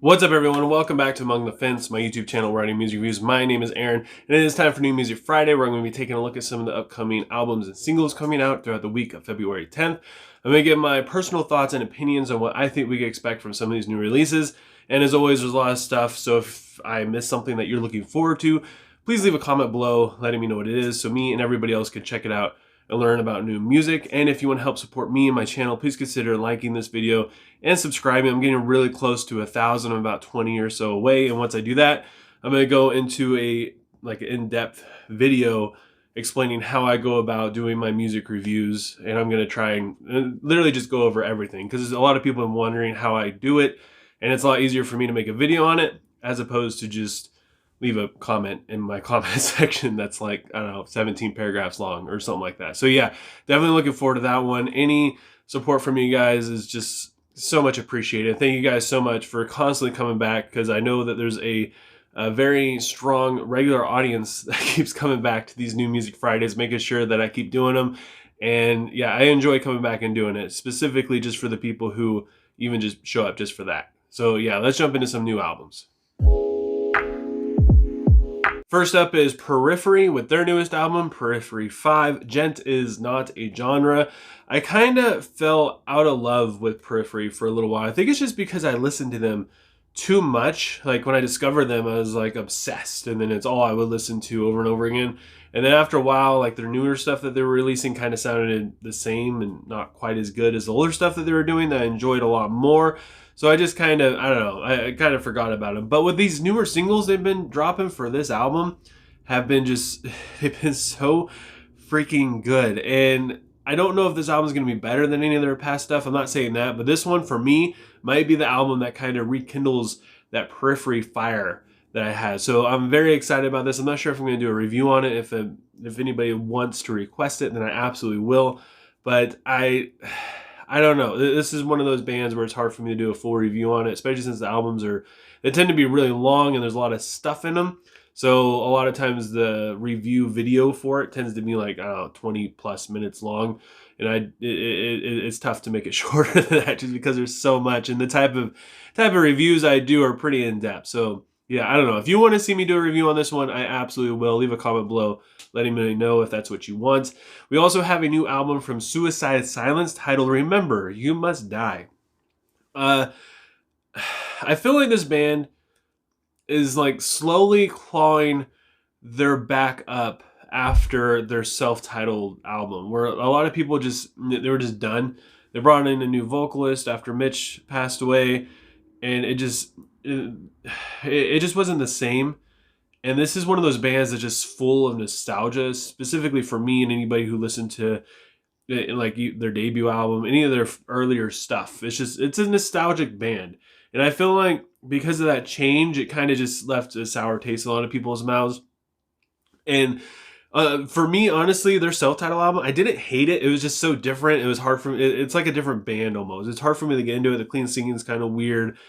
What's up, everyone? Welcome back to Among the Fence, my YouTube channel writing music reviews. My name is Aaron, and it is time for New Music Friday, where I'm going to be taking a look at some of the upcoming albums and singles coming out throughout the week of February 10th. I'm going to give my personal thoughts and opinions on what I think we can expect from some of these new releases. And as always, there's a lot of stuff, so if I miss something that you're looking forward to, please leave a comment below letting me know what it is so me and everybody else can check it out and learn about new music. And if you want to help support me and my channel, please consider liking this video and subscribing. I'm getting really close to 1,000. I'm about 20 or so away, and once I do that, I'm going to go into a in-depth video explaining how I go about doing my music reviews, and I'm going to try and literally just go over everything, because a lot of people have been wondering how I do it, and it's a lot easier for me to make a video on it as opposed to just leave a comment in my comment section that's like, I don't know, 17 paragraphs long or something like that. So yeah, definitely looking forward to that one. Any support from you guys is just so much appreciated. Thank you guys so much for constantly coming back, because I know that there's a very strong regular audience that keeps coming back to these New Music Fridays, making sure that I keep doing them. And yeah, I enjoy coming back and doing it, specifically just for the people who even just show up just for that. So yeah, let's jump into some new albums. First up is Periphery with their newest album, Periphery 5. Djent is not a genre. I kind of fell out of love with Periphery for a little while. I think it's just because I listened to them too much. Like when I discovered them, I was like obsessed, and then it's all I would listen to over and over again. And then after a while, like their newer stuff that they were releasing kind of sounded the same and not quite as good as the older stuff that they were doing that I enjoyed a lot more. So I just kind of, I don't know, I kind of forgot about them. But with these newer singles they've been dropping for this album have been just, they've been so freaking good. And I don't know if this album is going to be better than any of their past stuff. I'm not saying that. But this one, for me, might be the album that kind of rekindles that Periphery fire that I had. So I'm very excited about this. I'm not sure if I'm going to do a review on it. If anybody wants to request it, then I absolutely will. But I don't know. This is one of those bands where it's hard for me to do a full review on it, especially since the albums they tend to be really long and there's a lot of stuff in them. So a lot of times the review video for it tends to be like, I don't know, 20 plus minutes long. And it's tough to make it shorter than that just because there's so much. And the type of reviews I do are pretty in-depth. So yeah, I don't know. If you want to see me do a review on this one, I absolutely will. Leave a comment below letting me know if that's what you want. We also have a new album from Suicide Silence titled Remember, You Must Die. I feel like this band is like slowly clawing their back up after their self-titled album, where a lot of people they were just done. They brought in a new vocalist after Mitch passed away, and it just wasn't the same. And this is one of those bands that's just full of nostalgia, specifically for me and anybody who listened to like their debut album, any of their earlier stuff. It's a nostalgic band. And I feel like because of that change, it kind of just left a sour taste in a lot of people's mouths. And for me, honestly, their self-titled album, I didn't hate it. It was just so different. It was hard for me. It's like a different band almost. It's hard for me to get into it. The clean singing is kind of weird.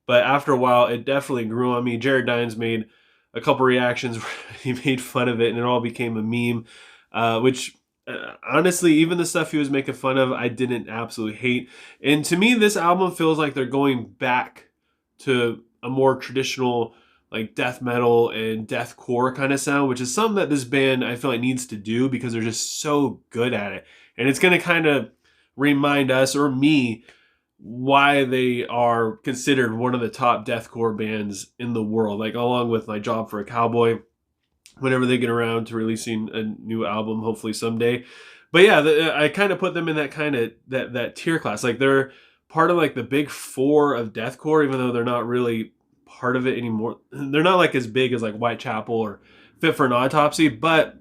But after a while, it definitely grew on me. Jared Dines made a couple reactions where he made fun of it, and it all became a meme, which honestly, even the stuff he was making fun of, I didn't absolutely hate. And to me, this album feels like they're going back to a more traditional like death metal and deathcore kind of sound, which is something that this band I feel like needs to do because they're just so good at it. And it's going to kind of remind us, or me, why they are considered one of the top deathcore bands in the world, like along with like Job for a Cowboy, whenever they get around to releasing a new album, hopefully someday. But yeah, I kind of put them in that kind of that tier class. Like they're part of like the big four of deathcore, even though they're not really part of it anymore. They're not like as big as like Whitechapel or Fit for an Autopsy, but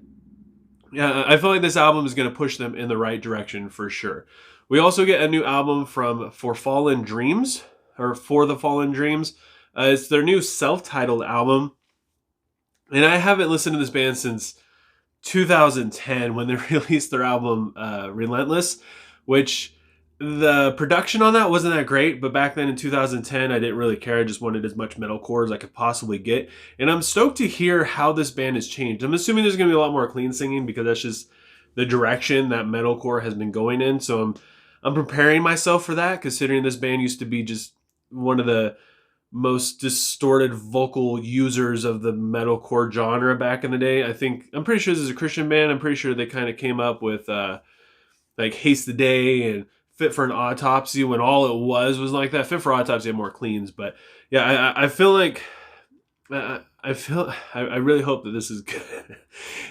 yeah, I feel like this album is going to push them in the right direction for sure. We also get a new album from For Fallen Dreams, or For the Fallen Dreams. It's their new self-titled album. And I haven't listened to this band since 2010 when they released their album Relentless, which the production on that wasn't that great. But back then in 2010, I didn't really care. I just wanted as much metalcore as I could possibly get. And I'm stoked to hear how this band has changed. I'm assuming there's going to be a lot more clean singing because that's just the direction that metalcore has been going in. So I'm preparing myself for that, considering this band used to be just one of the most distorted vocal users of the metalcore genre back in the day. I'm pretty sure this is a Christian band. I'm pretty sure they kind of came up with like Haste the Day and Fit for an Autopsy when all it was like that. Fit for Autopsy had more cleans, but yeah, I feel like I really hope that this is good.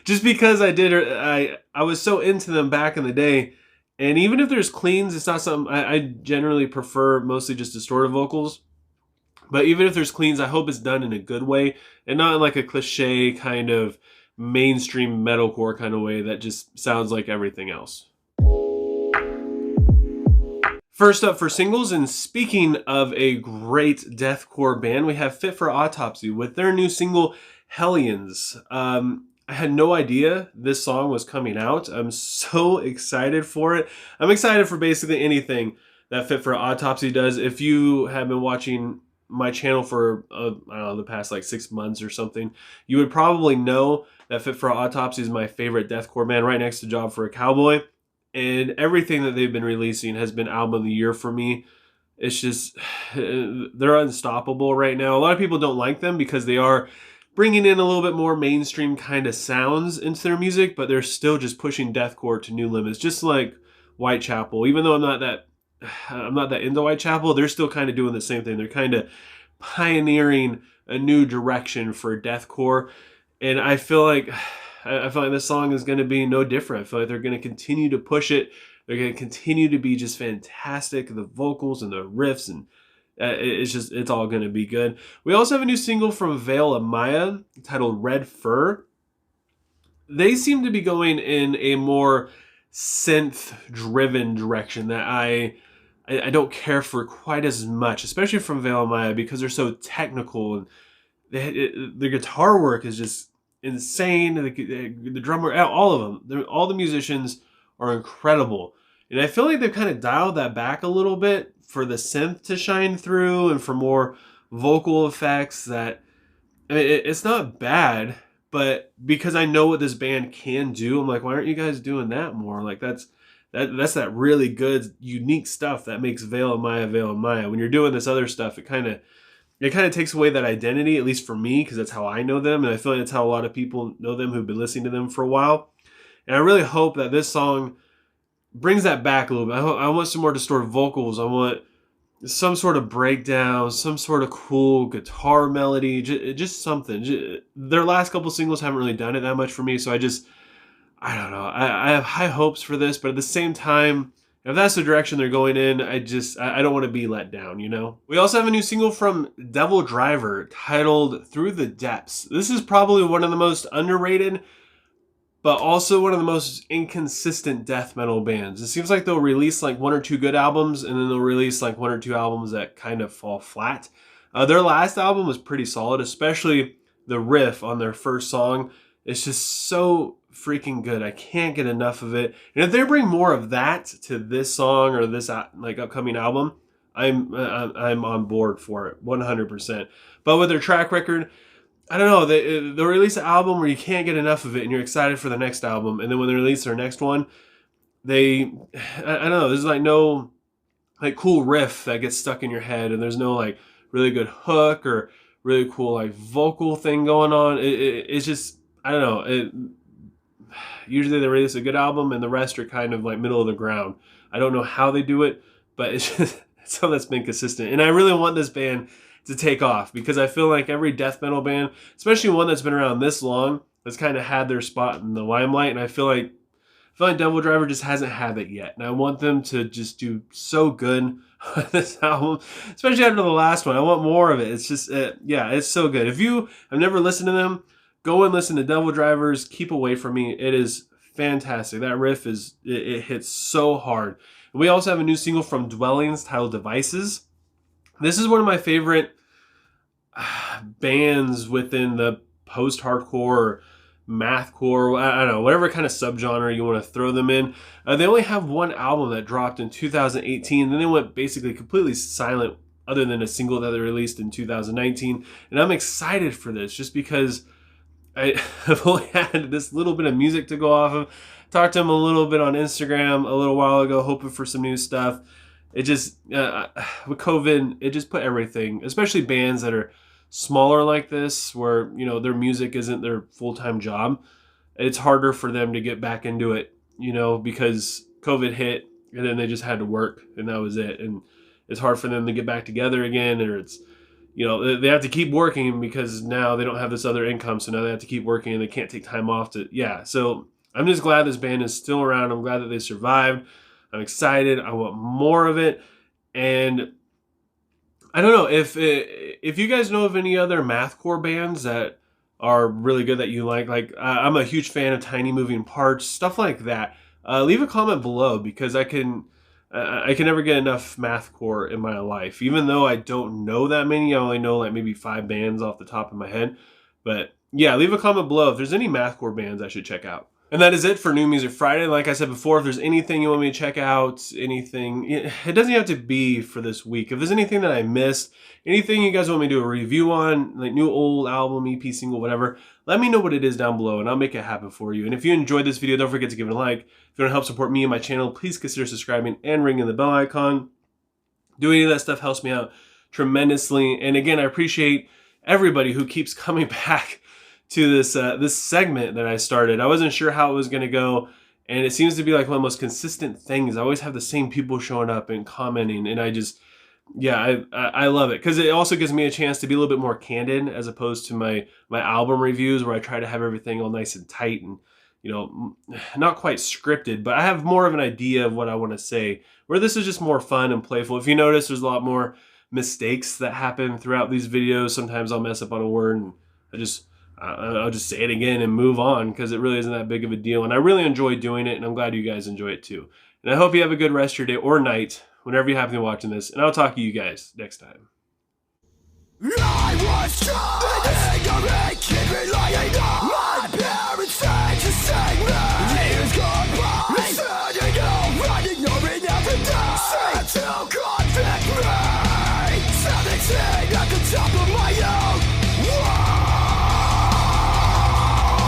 Just because I was so into them back in the day, and even if there's cleans, it's not something I generally prefer. Mostly just distorted vocals. But even if there's cleans, I hope it's done in a good way and not in like a cliche kind of mainstream metalcore kind of way that just sounds like everything else. First up for singles, and speaking of a great deathcore band, we have Fit for Autopsy with their new single, Hellions. I had no idea this song was coming out. I'm so excited for it. I'm excited for basically anything that Fit for Autopsy does. If you have been watching my channel for, I don't know, the past like 6 months or something, you would probably know that Fit for Autopsy is my favorite deathcore band, right next to Job for a Cowboy. And everything that they've been releasing has been album of the year for me. It's just, they're unstoppable right now. A lot of people don't like them because they are bringing in a little bit more mainstream kind of sounds into their music, but they're still just pushing deathcore to new limits, just like Whitechapel. Even though I'm not that into Whitechapel, they're still kind of doing the same thing. They're kind of pioneering a new direction for deathcore, and I feel like this song is going to be no different. I feel like they're going to continue to push it. They're going to continue to be just fantastic. The vocals and the riffs, and it's all going to be good. We also have a new single from Veil of Maya titled Red Fur. They seem to be going in a more synth-driven direction that I don't care for quite as much, especially from Veil of Maya, because they're so technical, and the guitar work is just insane. The drummer, all of them, all the musicians are incredible. And I feel like they've kind of dialed that back a little bit for the synth to shine through and for more vocal effects. That, I mean, it's not bad, but because I know what this band can do, I'm like, why aren't you guys doing that more? Like that's that really good, unique stuff that makes Veil of Maya Veil of Maya. When you're doing this other stuff, it kind of takes away that identity, at least for me, because that's how I know them, and I feel like that's how a lot of people know them who've been listening to them for a while. And I really hope that this song brings that back a little bit. I want some more distorted vocals. I want some sort of breakdown, some sort of cool guitar melody, just something. Their last couple singles haven't really done it that much for me, so I don't know. I have high hopes for this, but at the same time, if that's the direction they're going in, I don't want to be let down, you know? We also have a new single from DevilDriver titled Through the Depths. This is probably one of the most underrated, but also one of the most inconsistent death metal bands. It seems like they'll release like 1 or 2 good albums, and then they'll release like 1 or 2 albums that kind of fall flat. Their last album was pretty solid, especially the riff on their first song. It's just so freaking good. I can't get enough of it. And if they bring more of that to this song or this like upcoming album, I'm on board for it 100%. But with their track record, I don't know, they'll release an album where you can't get enough of it and you're excited for the next album, and then when they release their next one, I don't know, there's like no like cool riff that gets stuck in your head, and there's no like really good hook or really cool like vocal thing going on. It's just, I don't know, usually they release a good album and the rest are kind of like middle of the ground. I don't know how they do it, but it's just something that's been consistent. And I really want this band to take off, because I feel like every death metal band, especially one that's been around this long, has kind of had their spot in the limelight. And I feel like DevilDriver just hasn't had it yet. And I want them to just do so good on this album, especially after the last one. I want more of it. It's just, yeah, it's so good. If you have never listened to them, go and listen to DevilDriver's Keep Away From Me. It is fantastic. That riff it hits so hard. And we also have a new single from Dwellings titled Devices. This is one of my favorite bands within the post-hardcore, mathcore, I don't know, whatever kind of subgenre you want to throw them in. They only have one album that dropped in 2018, then they went basically completely silent other than a single that they released in 2019. And I'm excited for this just because I've only had this little bit of music to go off of. Talked to them a little bit on Instagram a little while ago, hoping for some new stuff. it just with COVID, it just put everything, especially bands that are smaller like this, where their music isn't their full-time job. It's harder for them to get back into it, because COVID hit and then they just had to work and that was it. And it's hard for them to get back together again, or it's they have to keep working because now they don't have this other income, so now they have to keep working and they can't take time off to so I'm just glad this band is still around. I'm glad that they survived. I'm excited. I want more of it. And I don't know if you guys know of any other mathcore bands that are really good that you like. I'm a huge fan of Tiny Moving Parts, stuff like that. Leave a comment below, because I can never get enough mathcore in my life. Even though I don't know that many, I only know like maybe 5 bands off the top of my head. But yeah, leave a comment below if there's any mathcore bands I should check out. And that is it for New Music Friday. Like I said before, if there's anything you want me to check out, anything, it doesn't have to be for this week. If there's anything that I missed, anything you guys want me to do a review on, like new, old album, EP, single, whatever, let me know what it is down below and I'll make it happen for you. And if you enjoyed this video, don't forget to give it a like. If you want to help support me and my channel, please consider subscribing and ringing the bell icon. Doing any of that stuff helps me out tremendously. And again, I appreciate everybody who keeps coming back to this segment that I started. I wasn't sure how it was going to go, and it seems to be like one of the most consistent things. I always have the same people showing up and commenting, and I just, I love it, because it also gives me a chance to be a little bit more candid as opposed to my album reviews, where I try to have everything all nice and tight and not quite scripted, but I have more of an idea of what I want to say, where this is just more fun and playful. If you notice, there's a lot more mistakes that happen throughout these videos. Sometimes I'll mess up on a word and I'll just say it again and move on, because it really isn't that big of a deal. And I really enjoy doing it, and I'm glad you guys enjoy it too. And I hope you have a good rest of your day or night, whenever you happen to be watching this. And I'll talk to you guys next time. I was trying ignorant kid relying on my parents said to save me. Years gone by, turning over, ignoring every day. Said to convict me. 17 at the top of my head.